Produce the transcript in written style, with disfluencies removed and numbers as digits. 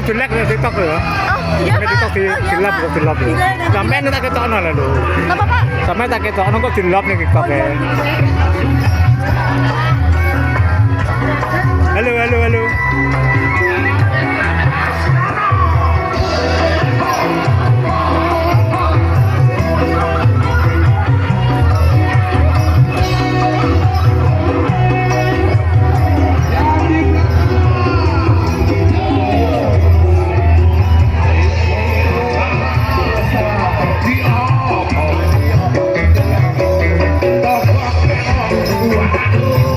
kok jelek di TikTok ya? Oh iya Di Pak. TikTok di Oh, iya, dilap Pak. kok dilap. Iya, nanti Sampeyan tak ketokno lho. Apa Pak? Sampeyan tak ketokno kok dilap ning TikTok Oh, ya. iya. Halo halo halo. Di